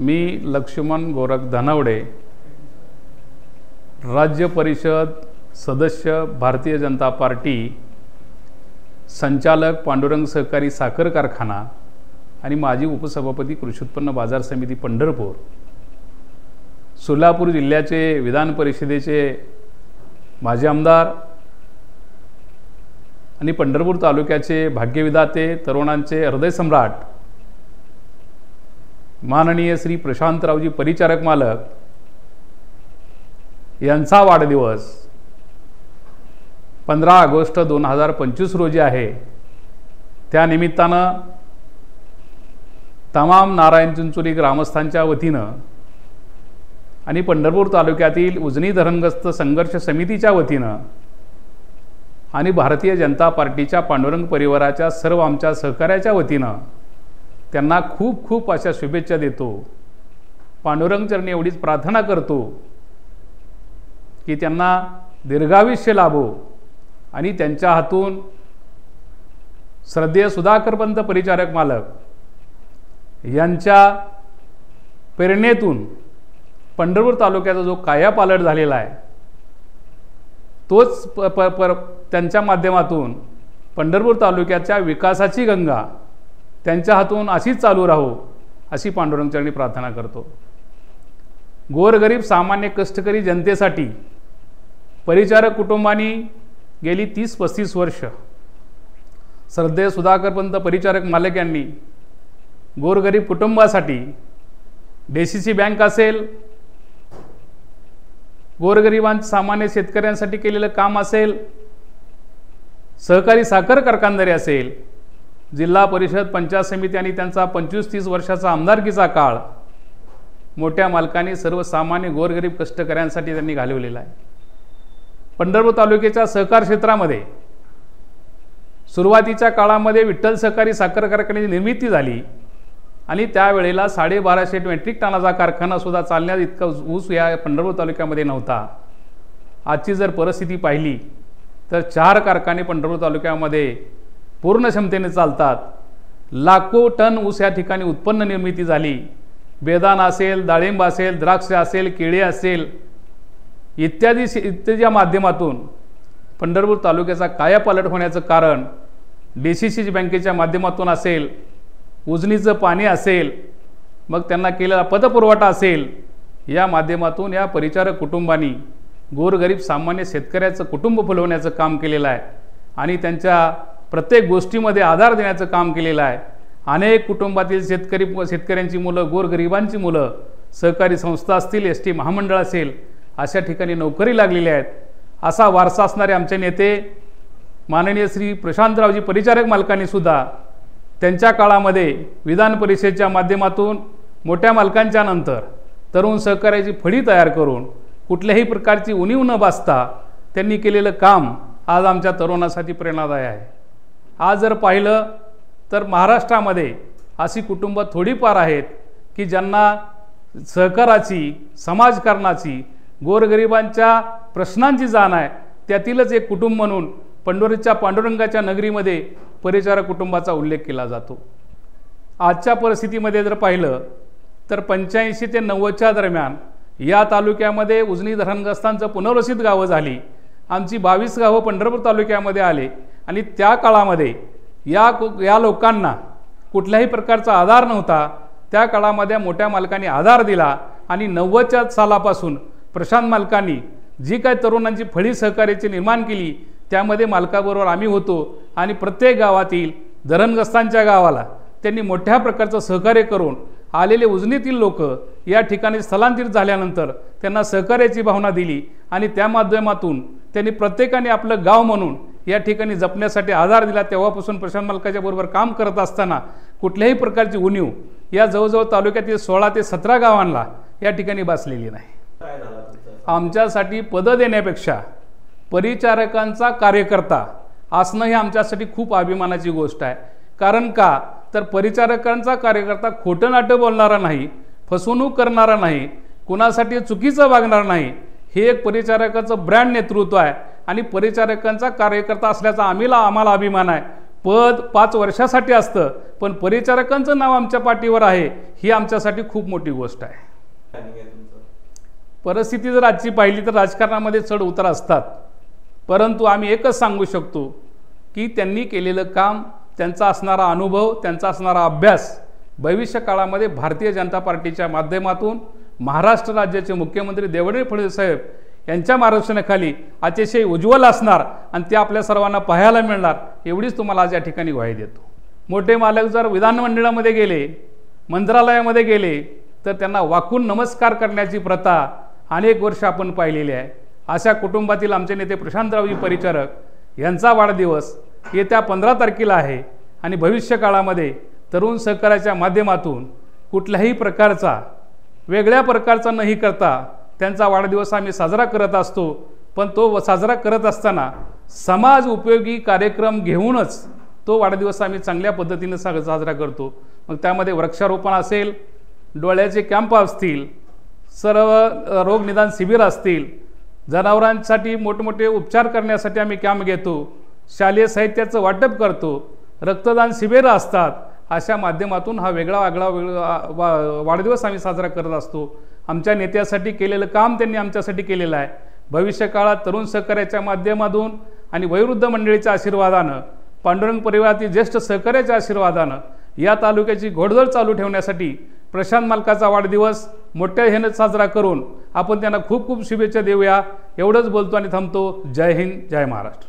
मी लक्ष्मण गोरख धनावडे, राज्य परिषद सदस्य, भारतीय जनता पार्टी, संचालक, पांडुरंग सहकारी साखर कारखाना आणि माजी उपसभापती, कृषी उत्पन्न बाजार समिती पंढरपूर, सोलापूर जिल्ह्याचे विधान परिषदेचे माजी आमदार आणि पंढरपूर तालुक्याचे भाग्यविधाते, तरुणांचे हृदय सम्राट माननीय श्री प्रशांतरावजी परिचारक मालक यांचा वाढदिवस 15 ऑगस्ट 2025 रोजी आहे। त्या निमित्तानं तमाम नारायण चिंचोली ग्रामस्थांच्या वतीनं आणि पंढरपूर तालुक्यातील उजनी धरणग्रस्त संघर्ष समितीच्या वतीनं आणि भारतीय जनता पार्टीच्या पांडुरंग परिवाराच्या सर्व आमच्या सहकार्याच्या वतीनं त्यांना खूप खूप अशा शुभेच्छा देतो। पांडुरंग चरणी एवढीच प्रार्थना करतो की त्यांना दीर्घायुष्य लाभो आणि त्यांच्या हातून श्रद्धेय सुधाकरपंत परिचारक मालक यांच्या प्रेरणेतून पंढरपूर तालुक्याचा जो कायापालट झालेला आहे तोच त्यांच्या माध्यमातून पंढरपूर तालुक्याच्या विकासाची गंगा त्यांच्या हातून अशीच चालू राहो अशी पांडुरंग चरणी प्रार्थना करतो। गोरगरीब सामान्य कष्टकरी जनतेसाठी परिचारक कुटुंबांनी गेली 30-35 वर्ष श्रद्धेय सुधाकरपंत परिचारक मालक यांनी गोरगरीब कुटुंबासाठी DCC बँक असेल, गोरगरिबांच्या सामान्य शेतकऱ्यांसाठी केलेलं काम असेल, सहकारी साखर कारखानदारी असेल, जिल्हा परिषद पंचायत समिती आणि त्यांचा 25-30 वर्षाचा आमदारकीचा काळ मोठ्या मालकांनी सर्वसामान्य गोरगरीब कष्टकऱ्यांसाठी त्यांनी घालवलेला आहे। पंढरपूर तालुक्याच्या सहकार क्षेत्रामध्ये सुरुवातीच्या काळामध्ये विठ्ठल सहकारी साखर कारखान्याची निर्मिती झाली आणि त्यावेळेला 1250 मेट्रिक टनाचा कारखाना सुद्धा चालण्यात इतका ऊस या पंढरपूर तालुक्यामध्ये नव्हता। आजची जर परिस्थिती पाहिली तर 4 कारखाने पंढरपूर तालुक्यामध्ये पूर्ण क्षमतेने चालतात। लाखो टन ऊस या ठिकाणी उत्पन्न निर्मिती झाली। बेदाण असेल, डाळिंब असेल, द्राक्ष असेल, केळी असेल इत्यादी माध्यमातून पंढरपूर तालुक्याचा कायापालट होण्याचं कारण DCC बँकेच्या माध्यमातून असेल, उजनीचं पाणी असेल, मग त्यांना केलेला पतपुरवठा असेल, या माध्यमातून या परिचारक कुटुंबांनी गोरगरीब सामान्य शेतकऱ्याचं कुटुंब फुलवण्याचं काम केलेलं आहे आणि त्यांच्या प्रत्येक गोष्टीमध्ये आधार देण्याचं काम केलेलं आहे। अनेक कुटुंबातील शेतकऱ्यांची मुलं, गोरगरिबांची मुलं सहकारी संस्था असतील, ST महामंडळ असेल अशा ठिकाणी नोकरी लागलेली आहेत। असा वारसा असणारे आमचे नेते माननीय श्री प्रशांतरावजी परिचारक मालकांनी सुद्धा त्यांच्या काळामध्ये विधान परिषदेच्या माध्यमातून मोठ्या मालकांच्या नंतर तरुण सहकार्याची फळी तयार करून कुठल्याही प्रकारची उणीव न भासता त्यांनी केलेलं काम आज आमच्या तरुणासाठी प्रेरणादायी आहे। आज जर पाहिलं तर महाराष्ट्रामध्ये अशी कुटुंब थोडीफार आहेत की ज्यांना सहकाराची, समाजकारणाची, गोरगरिबांच्या प्रश्नांची जाण आहे। त्यातीलच एक कुटुंब म्हणून पंढरीच्या पांडुरंगाच्या नगरीमध्ये परिचारक कुटुंबाचा उल्लेख केला जातो। आजच्या परिस्थितीमध्ये जर पाहिलं तर 85 ते 90च्या दरम्यान या तालुक्यामध्ये उजनी धरणग्रस्तांचं पुनर्वसित गावं झाली। आमची 22 गावं पंढरपूर तालुक्यामध्ये आले आणि त्या काळामध्ये या लोकांना कुठल्याही प्रकारचा आधार नव्हता। त्या काळामध्ये मोठ्या मालकांनी आधार दिला आणि 90च्या सालापासून प्रशांत मालकांनी जी काय तरुणांची फळी सहकार्याची निर्माण केली त्यामध्ये मालकाबरोबर आम्ही होतो आणि प्रत्येक गावातील धरणग्रस्तांच्या गावाला त्यांनी मोठ्या प्रकारचं सहकार्य करून आलेले उजनीतील लोक या ठिकाणी स्थलांतरित झाल्यानंतर त्यांना सहकार्याची भावना दिली आणि त्या माध्यमातून त्यांनी प्रत्येकाने आपलं गाव म्हणून या ठिकाणी जपण्यासाठी आधार दिला। तेव्हापासून प्रशांत मालकाच्या बरोबर काम करत असताना कुठल्याही प्रकारची उणीव या जवळजवळ तालुक्यातील 16 ते 17 गावांना या ठिकाणी बसलेली नाही। आमच्यासाठी पद देण्यापेक्षा परिचारकांचा कार्यकर्ता असणं ही आमच्यासाठी खूप अभिमानाची गोष्ट आहे। कारण का तर परिचारकांचा कार्यकर्ता खोटं नाटं बोलणारा नाही, फसवणूक करणारा नाही, कुणासाठी चुकीचं वागणार नाही, हे एक परिचारकाचं ब्रँड नेतृत्व आहे आणि परिचारकांचा कार्यकर्ता असल्याचा आम्हाला अभिमान आहे। पद 5 वर्षासाठी असतं, पण परिचारकांचं नाव आमच्या पाठीवर आहे ही आमच्यासाठी खूप मोठी गोष्ट आहे। परिस्थिती जर आजची पाहिली तर राजकारणामध्ये चढ उतार असतात, परंतु आम्ही एकच सांगू शकतो की त्यांनी केलेलं काम, त्यांचा असणारा अनुभव, त्यांचा असणारा अभ्यास भविष्य काळामध्ये भारतीय जनता पार्टीच्या माध्यमातून महाराष्ट्र राज्याचे मुख्यमंत्री देवेंद्र फडणवीस साहेब यांच्या मार्गदर्शनाखाली अतिशय उज्ज्वल असणार आणि ते आपल्या सर्वांना पाहायला मिळणार, एवढीच तुम्हाला आज या ठिकाणी ग्वाही देतो। मोठे मालक जर विधानमंडळामध्ये गेले, मंत्रालयामध्ये गेले तर त्यांना वाकून नमस्कार करण्याची प्रथा अनेक वर्ष आपण पाहिलेली आहे। अशा कुटुंबातील आमचे नेते प्रशांतरावजी परिचारक यांचा वाढदिवस येत्या 15 तारखेला आहे आणि भविष्य काळामध्ये तरुण सहकार्याच्या माध्यमातून कुठल्याही प्रकारचा वेगळ्या प्रकारचा नाही करता त्यांचा वाढदिवस आम्ही साजरा करत असतो, पण तो साजरा करत असताना समाज उपयोगी कार्यक्रम घेऊनच तो वाढदिवस आम्ही चांगल्या पद्धतीने साजरा करतो। मग त्यामध्ये वृक्षारोपण असेल, डोळ्याचे कॅम्प असतील, सर्व रोग निदान शिबिर असतील, जनावरांसाठी मोठमोठे उपचार करण्यासाठी आम्ही कॅम्प घेतो, शालेय साहित्याचं वाटप करतो, रक्तदान शिबिर असतात। अशा माध्यमातून हा वेगळा वाढदिवस आम्ही साजरा करत असतो। आमच्या नेत्यासाठी केलेलं काम त्यांनी आमच्यासाठी केलेलं आहे। भविष्य काळात तरुण सहकार्याच्या माध्यमातून आणि वयोवृद्ध मंडळीच्या आशीर्वादानं, पांडुरंग परिवारातील ज्येष्ठ सहकार्याच्या आशीर्वादानं या तालुक्याची घोडदौड चालू ठेवण्यासाठी प्रशांत मालकाचा वाढदिवस मोठ्या ह्यानं साजरा करून आपण त्यांना खूप खूप शुभेच्छा देऊया। एवढंच बोलतो आणि थांबतो। जय हिंद, जय महाराष्ट्र।